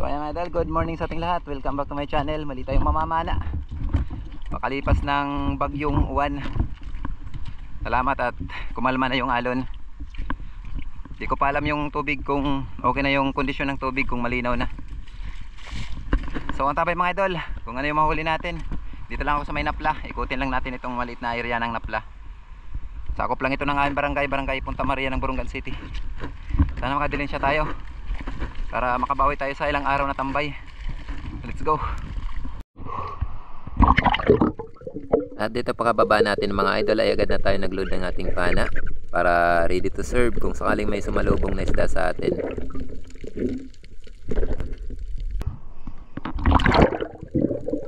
So ayan mga idol, good morning sa ating lahat. Welcome back to my channel. Mali tayong mamamana. Makalipas ng bagyong uwan. Salamat at kumalma na yung alon. Hindi ko pa alam yung tubig kung okay na yung kondisyon ng tubig, kung malinaw na. So ang tabay mga idol, kung ano yung mahuli natin. Dito lang ako sa may Napla. Ikutin lang natin itong maliit na area ng Napla. Sakop lang ito ng aming barangay Punta Maria ng Borongan City. Sana makadilinsya tayo para makabawi tayo sa ilang araw na tambay. Let's go. At dito pakababa natin mga idol ay agad na tayo nagload ng ating pana para ready to serve kung sakaling may sumalubong na isda sa atin.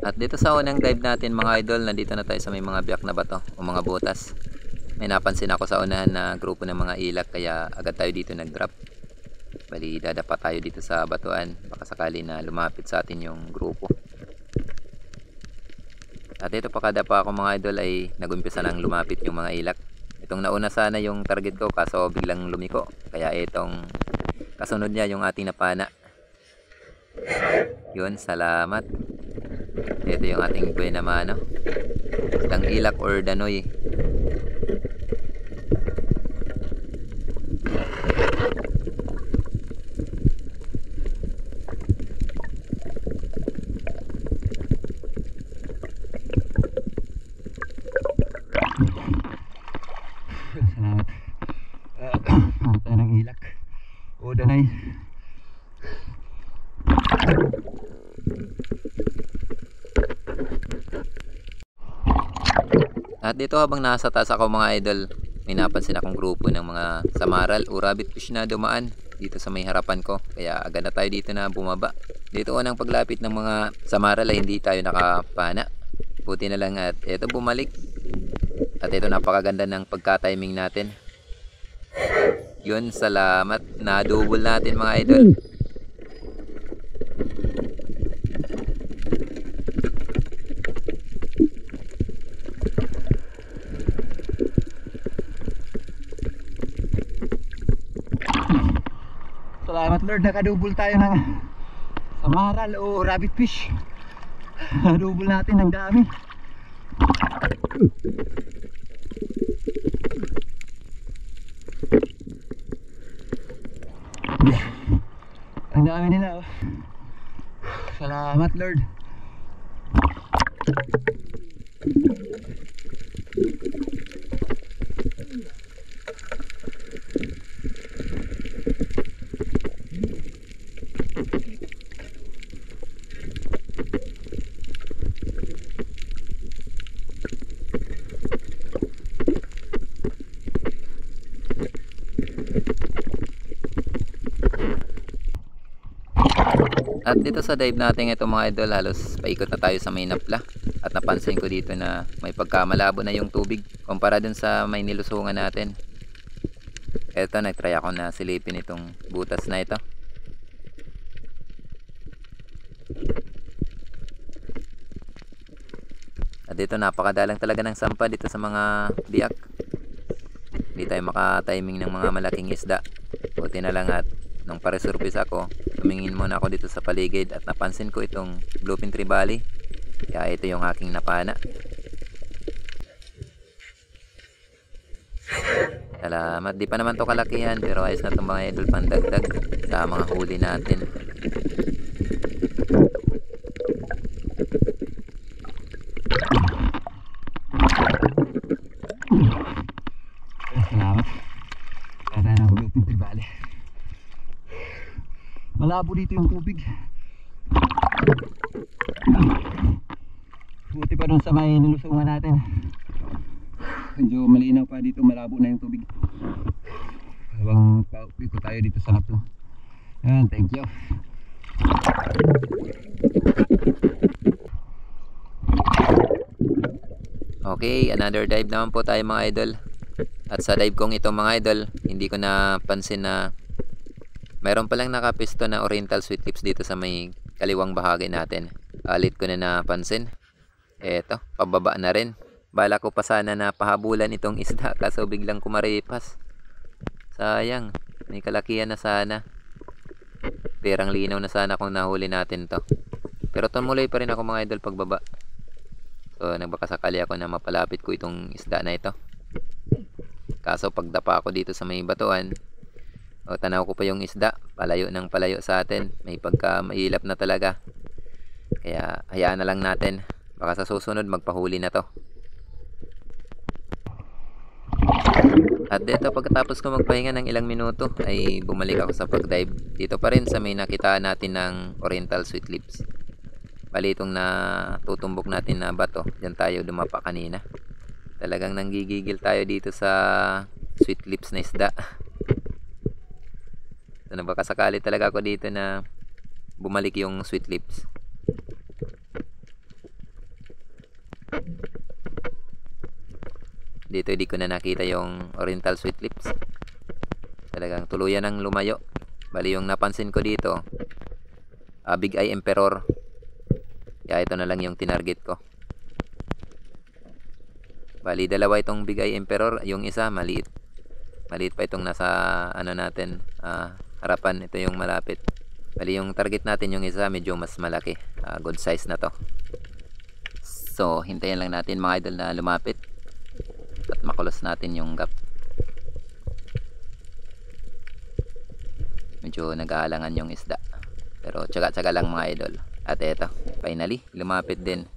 At dito sa unang dive natin mga idol, nandito na tayo sa may mga biyak na bato o mga butas. May napansin ako sa unahan na grupo ng mga ilak kaya agad tayo dito nag-drop. Bali dadapa tayo dito sa batuan, baka sakali na lumapit sa atin yung grupo. At dito pakadapa ako mga idol ay nagumpisa nang lumapit yung mga ilak. Itong nauna sana yung target ko kaso biglang lumiko, kaya itong kasunod niya yung ating napana. Yun, salamat. Ito yung ating buhay naman, no? Isang ilak or danoy. Salamat. Ano tayo ng ilak o danay. At dito habang nasa taas ako mga idol, may napansin akong grupo ng mga samaral o rabbit fish na dumaan dito sa may harapan ko. Kaya agad na tayo dito na bumaba. Dito unang paglapit ng mga samaral ay hindi tayo nakapana. Buti na lang at ito bumalik. At ito napakaganda ng pagka-timing natin. Yun, salamat. Na-double natin mga idol. Salamat Lord, nakadouble tayo ng samaral o rabbit fish. Double natin ng dami. Ang dami nila oh. Salamat Lord. At dito sa dive natin ito mga idol, halos paikot na tayo sa may Napla. At napansin ko dito na may pagkamalabo na yung tubig kumpara dun sa may nilusungan natin. Eto, nagtry ako na silipin itong butas na ito. At dito napakadalang talaga ng sampa dito sa mga biyak. Hindi tayo makatiming ng mga malaking isda. Buti na lang at nung pare-surface ako, tumingin muna ako dito sa paligid at napansin ko itong bluefin trevally. Kaya ito yung aking napana. Salamat. Di pa naman to kalakihan pero ayos na itong mga idol pandagdag sa mga huli natin. Salamat. Kaya na ako bluefin trevally. Malabo dito yung tubig. Buti pa dun sa may nilusungan natin. Medyo malinaw pa dito, malabo na yung tubig. Habang pauwi ko tayo dito sa Napla. Ayan, thank you. Okay, another dive naman po tayo mga idol. At sa dive kong ito mga idol, hindi ko napansin na mayroon palang nakapisto na oriental sweet lips dito sa may kaliwang bahagi natin. Alit ko na napansin. Eto, pababa na rin. Bala ko pa sana na pahabulan itong isda kaso biglang kumaripas. Sayang, may kalakihan na sana. Perang linaw na sana kung nahuli natin to. Pero tumuloy pa rin ako mga idol pagbaba. So nagbakasakali ako na mapalapit ko itong isda na ito. Kaso pagdapa ako dito sa may batuan, o tanaw ko pa yung isda, palayo ng palayo sa atin. May pagka mahilap na talaga. Kaya hayaan na lang natin. Baka sa susunod magpahuli na to. At dito pagkatapos ko magpahinga ng ilang minuto ay bumalik ako sa pagdive. Dito pa rin sa may nakitaan natin ng Oriental Sweet Lips. Bali itong natutumbok natin na bato, dyan tayo dumapa kanina. Talagang nanggigigil tayo dito sa Sweet Lips na isda. So nabakasakali talaga ako dito na bumalik yung Sweet Lips. Dito di ko na nakita yung Oriental Sweet Lips. Talagang tuluyan ng lumayo. Bali yung napansin ko dito, Big Eye Emperor. Kaya ito na lang yung tinarget ko. Bali dalawa itong Big Eye Emperor. Yung isa maliit. Maliit pa itong nasa ano natin, harapan. Ito yung malapit. Bali yung target natin yung isa medyo mas malaki. Good size na to. So hintayin lang natin mga idol na lumapit at makulos natin yung gap. Medyo nag-aalangan yung isda, pero tsaga-tsaga lang mga idol. At eto, finally lumapit din.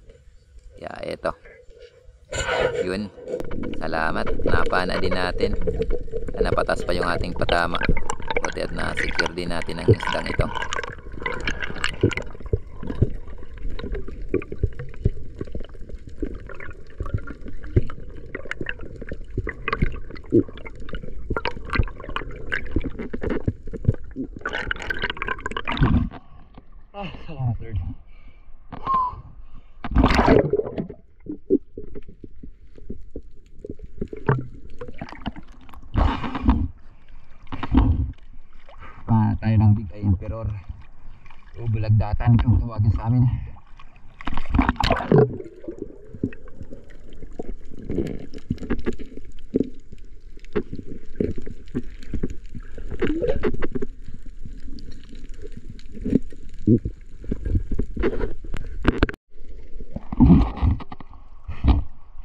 Eto, yun, salamat, napana din natin. Napatas pa yung ating patama. Buti at na-secure din natin ang isdang ito. Salamat Lord. Tayo ng Big Eye Emperor o bulagdatan kung tawagin sa amin.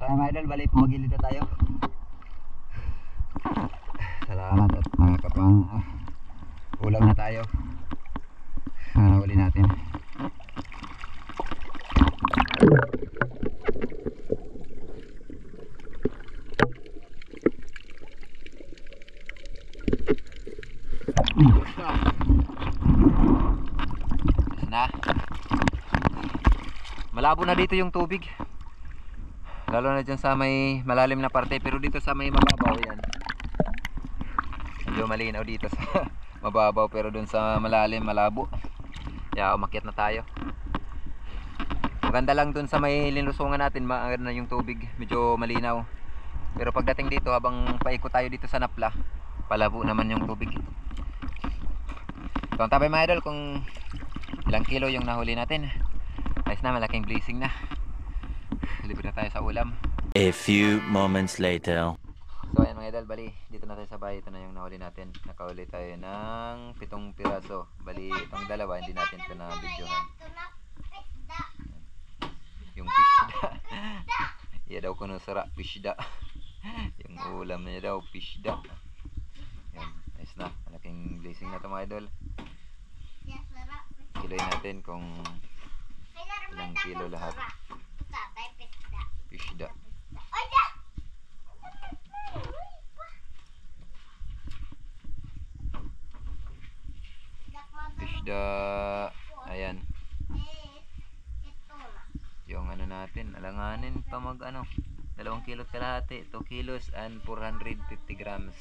Sa mga idol, balik pumagilid na tayo. Salamat at mga kapang ulam na tayo. Uli natin. Na. Malabo na dito yung tubig. Lalo na dyan sa may malalim na parte, pero dito sa may mababaw yan. Medyo malinaw dito sa mababaw, pero dun sa malalim malabo. Kaya umakyat na tayo. Maganda lang dun sa may linusungan natin, maganda na yung tubig, medyo malinaw. Pero pagdating dito, habang paikot tayo dito sa napla, palabo naman yung tubig. So ang tabay mga idol, kung ilang kilo yung nahuli natin. Ayos na, malaking blessing na. Libre na tayo sa ulam. A few moments later. So ayan mga idol, bali dito na tayo sa bahay. Ito na yung nahuli natin. Nakahuli tayo ng 7 piraso. Bali itong dalawa hindi natin ito na videohan. Yung pishda. Iya daw kuno sara pishda. Yung ulam niya daw pishda. Yan, ayos na. Malaking blessing na ito mga idol. Kiloin natin kung ilang kilo lahat. Pishda. Pishda. Ayan. Yung ano natin, alanganin pa mag ano, 2 kilo kalahati, 2 kilos and 450 grams.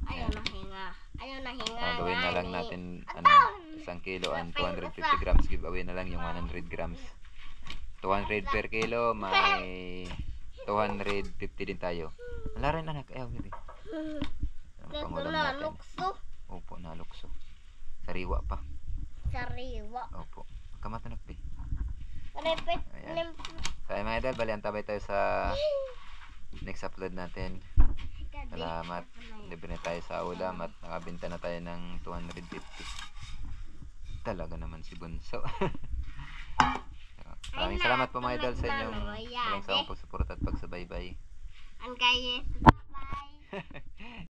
Ayaw na hinga. Ayaw na hinga. Gawin na lang natin ano, 1 kilo and 250 grams. Giveaway na lang yung 100 grams. 200 per kilo, may 250 din tayo. Wala rin anak, ayaw hindi. Pangulam natin. Opo, nalukso. Sariwa pa. Sariwa. Opo. Kamatanak pa. Repeat. Ayan. So mga idol, bali antabay tayo sa next upload natin. Salamat. Libre na tayo sa ulam at nakabenta na tayo ng 250. Talaga naman si Bunso. Maraming salamat po mga idol sa inyong walang sawang pagsuporta at pagsubaybay. Ang kaya, bye-bye.